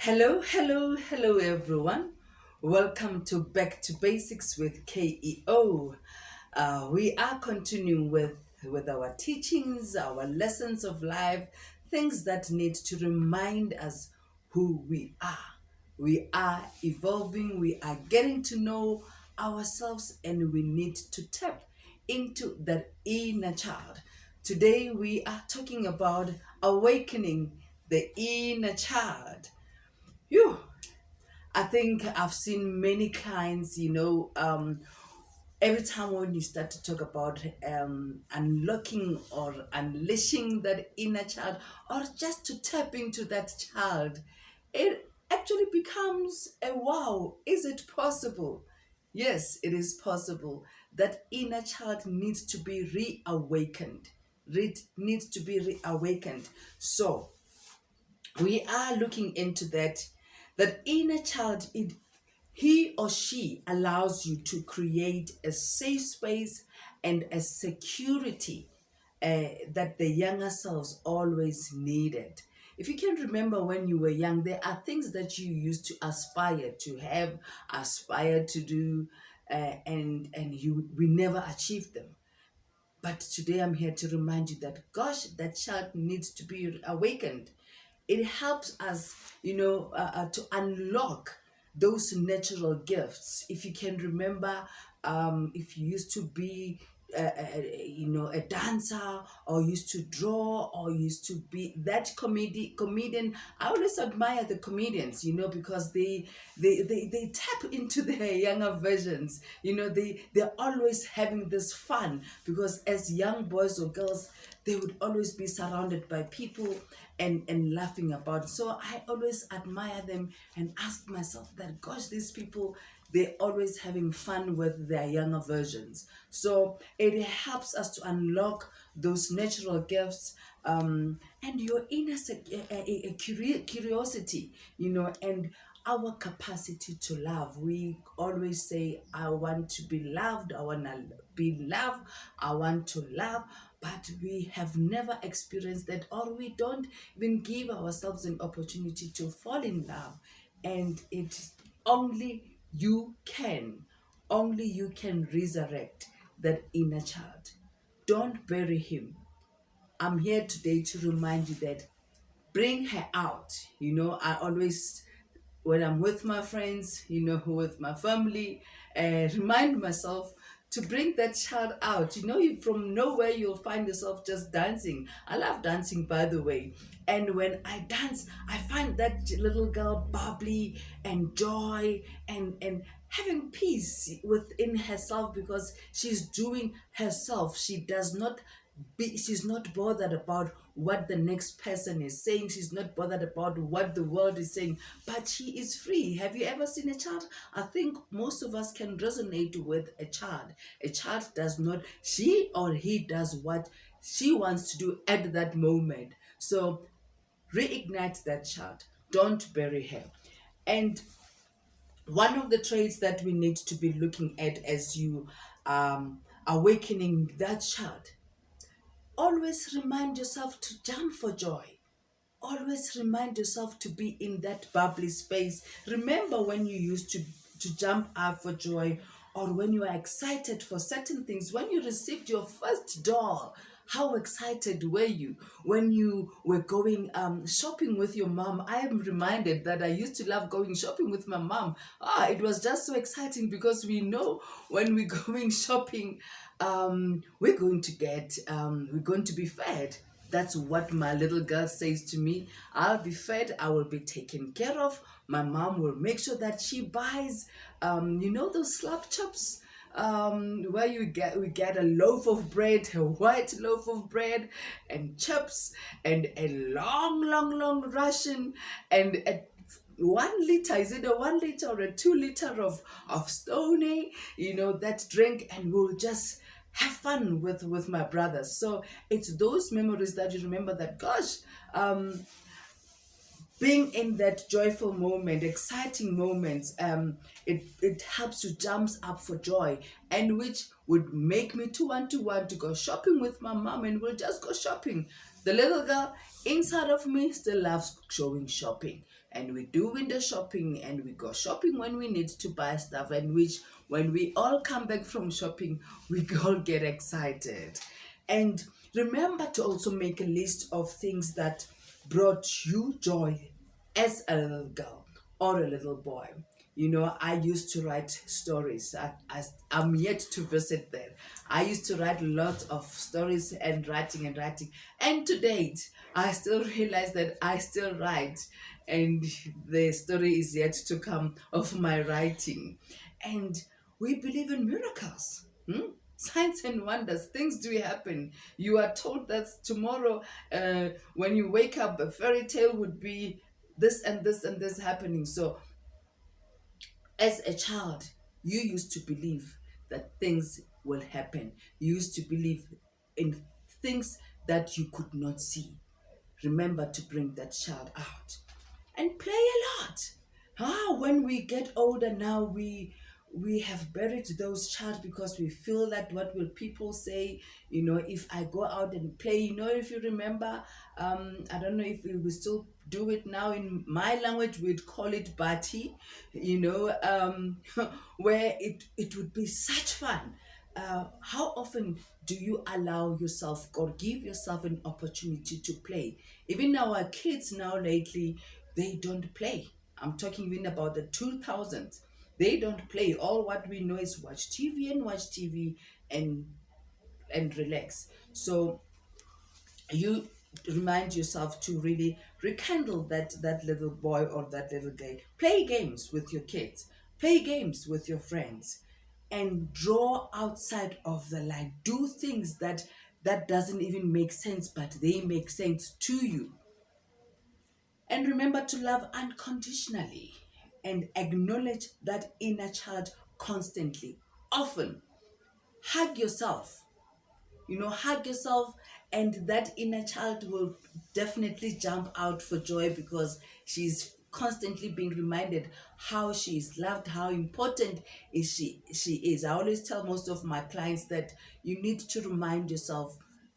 Hello, everyone. Welcome to Back to Basics with K.E.O. We are continuing with our teachings, our lessons of life, things that need to remind us who we are. We are evolving, we are getting to know ourselves, and we need to tap into that inner child. Today, we are talking about awakening the inner child. Phew, I think I've seen many clients, every time when you start to talk about unlocking or unleashing that inner child, or just to tap into that child, it actually becomes a wow. Is it possible? Yes, it is possible. That inner child needs to be reawakened. Needs to be reawakened. So, we are looking into that inner child. He or she allows you to create a safe space and a security that the younger selves always needed. If you can remember when you were young, there are things that you used to aspire to have, aspire to do, and you we never achieved them. But today I'm here to remind you that, gosh, that child needs to be awakened. It helps us, to unlock those natural gifts. If you can remember, if you used to be a dancer, or used to draw, or used to be that comedian. I always admire the comedians, because they tap into their younger versions. They're always having this fun, because as young boys or girls, they would always be surrounded by people and laughing about. So I always admire them and ask myself that, gosh, these people, they're always having fun with their younger versions. So it helps us to unlock those natural gifts, and your inner curiosity, and our capacity to love. We always say, I want to be loved, I want to be loved, I want to love, but we have never experienced that, or we don't even give ourselves an opportunity to fall in love. And it only only you can resurrect that inner child. Don't bury him. I'm here today to remind you that, bring her out. I always, when I'm with my friends, with my family, remind myself to bring that child out. From nowhere, you'll find yourself just dancing. I love dancing, by the way. And when I dance, I find that little girl bubbly and joy, and having peace within herself, because she's doing herself. She's not bothered about what the next person is saying. She's not bothered about what the world is saying, but she is free. Have you ever seen a child? I think most of us can resonate with a child. A child does not, she or he does what she wants to do at that moment. So reignite that child. Don't bury her. And one of the traits that we need to be looking at as you awakening that child, always remind yourself to jump for joy. Always remind yourself to be in that bubbly space. Remember when you used to jump up for joy, or when you are excited for certain things, when you received your first doll. How excited were you when you were going shopping with your mom? I am reminded that I used to love going shopping with my mom. It was just so exciting, because we know when we're going shopping, we're going to be fed. That's what my little girl says to me. I'll be fed, I will be taken care of. My mom will make sure that she buys, those slab chops, where we get a loaf of bread, a white loaf of bread, and chips, and a long ration, and a 1 liter. Is it a 1 liter or a 2 liter of Stony? That drink, and we'll just have fun with my brothers. So it's those memories that you remember, that, gosh, being in that joyful moment, exciting moments, it helps you jumps up for joy, and which would make me to want to go shopping with my mom, and we'll just go shopping. The little girl inside of me still loves showing shopping. And we doing the shopping and we go shopping when we need to buy stuff, and which when we all come back from shopping, we all get excited. And remember to also make a list of things that brought you joy as a little girl or a little boy. I used to write stories. I'm yet to visit there. I used to write lots of stories and writing and writing. And to date, I still realize that I still write, and the story is yet to come of my writing. And we believe in miracles. Signs and wonders, things do happen. You are told that tomorrow, when you wake up, a fairy tale would be this and this and this happening. So as a child, you used to believe that things will happen. You used to believe in things that you could not see. Remember to bring that child out and play a lot. When we get older now, we have buried those child because we feel that what will people say, if I go out and play. If you remember, I don't know if we will still do it now. In my language we'd call it bati, where it would be such fun. How often do you allow yourself or give yourself an opportunity to play? Even our kids now lately, they don't play. I'm talking even about the 2000s. They don't play. All what we know is watch TV and watch TV and relax. So you remind yourself to really rekindle that little boy or that little girl. Play games with your kids. Play games with your friends, and draw outside of the line. Do things that doesn't even make sense, but they make sense to you. And remember to love unconditionally and acknowledge that inner child constantly. Often, hug yourself. Hug yourself, and that inner child will definitely jump out for joy because she's constantly being reminded how she is loved, how important she is. I always tell most of my clients that you need to remind yourself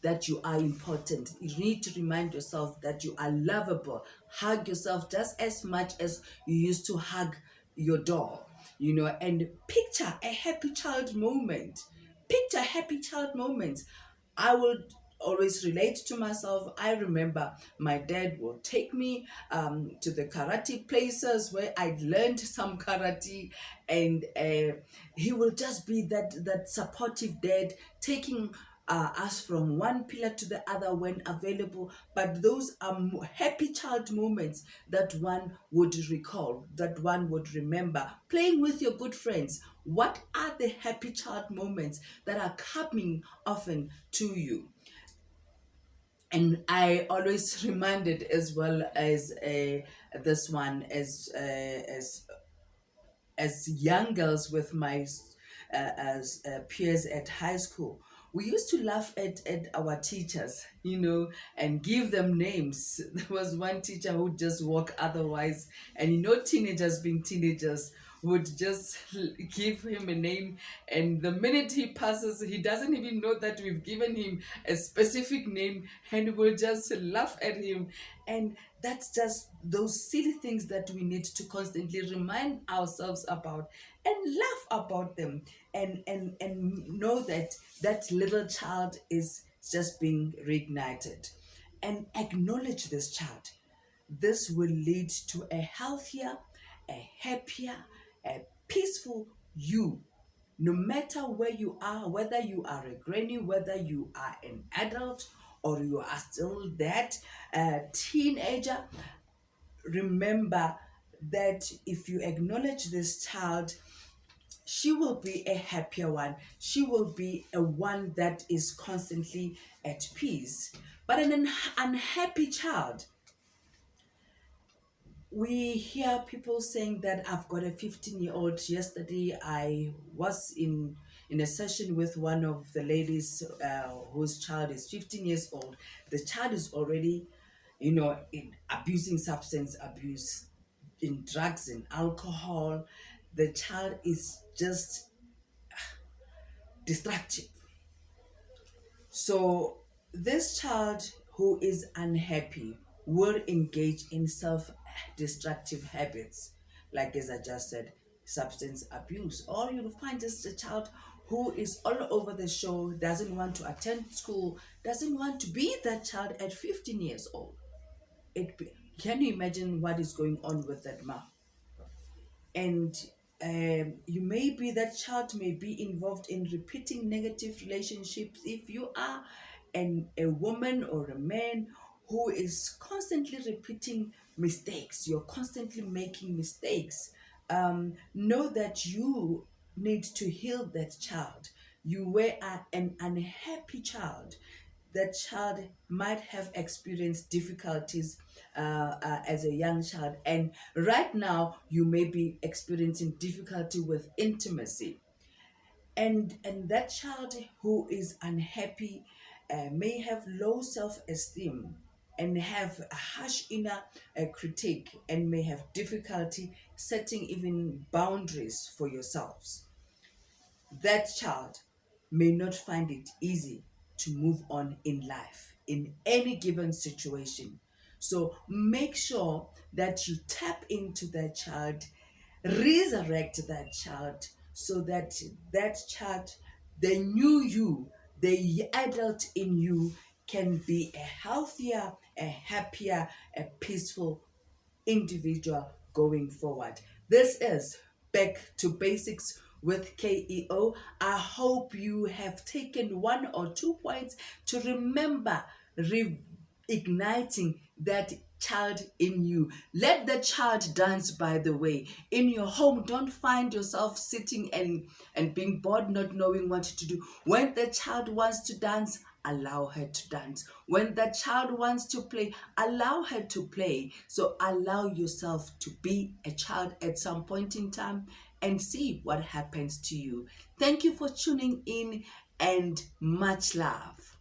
that you are important. You need to remind yourself that you are lovable. Hug yourself just as much as you used to hug your doll, and picture a happy child moment. Picture happy child moments. I would always relate to myself. I remember my dad will take me to the karate places where I'd learned some karate, and he will just be that supportive dad, taking us from one pillar to the other when available. But those are happy child moments that one would recall, that one would remember. Playing with your good friends. What are the happy child moments that are coming often to you? And I always reminded as well as this one as young girls with my as peers at high school. We used to laugh at our teachers, and give them names. There was one teacher who would just walk otherwise, and teenagers being teenagers would just give him a name, and the minute he passes, he doesn't even know that we've given him a specific name, and we'll just laugh at him. And that's just those silly things that we need to constantly remind ourselves about and laugh about them, and know that that little child is just being reignited, and acknowledge this child. This will lead to a healthier, a happier, a peaceful you. No matter where you are, whether you are a granny, whether you are an adult, or you are still that teenager, remember that if you acknowledge this child, she will be a happier one. She will be a one that is constantly at peace. But an unhappy child, we hear people saying that I've got a 15-year-old. Yesterday, I was in a session with one of the ladies whose child is 15 years old. The child is already, in abusing substance abuse, in drugs and alcohol. The child is just destructive. So this child who is unhappy will engage in self-destructive habits, like as I just said, substance abuse. Or you'll find just a child who is all over the show, doesn't want to attend school, doesn't want to be that child at 15 years old. Can you imagine what is going on with that mom? And you may be that child may be involved in repeating negative relationships. If you are a woman or a man who is constantly repeating mistakes, you're constantly making mistakes, know that you need to heal that child. You were an unhappy child. That child might have experienced difficulties as a young child, and right now you may be experiencing difficulty with intimacy. And that child who is unhappy may have low self-esteem and have a harsh inner critique, and may have difficulty setting even boundaries for yourselves. That child may not find it easy to move on in life in any given situation. So make sure that you tap into that child, resurrect that child, so that that child, the new you, the adult in you, can be a healthier, a happier, a peaceful individual going forward. This is Back to Basics with KEO. I hope you have taken 1 or 2 points to remember, reigniting that child in you. Let the child dance, by the way. In your home, don't find yourself sitting and being bored, not knowing what to do. When the child wants to dance, allow her to dance. When the child wants to play, allow her to play. So allow yourself to be a child at some point in time and see what happens to you. Thank you for tuning in, and much love.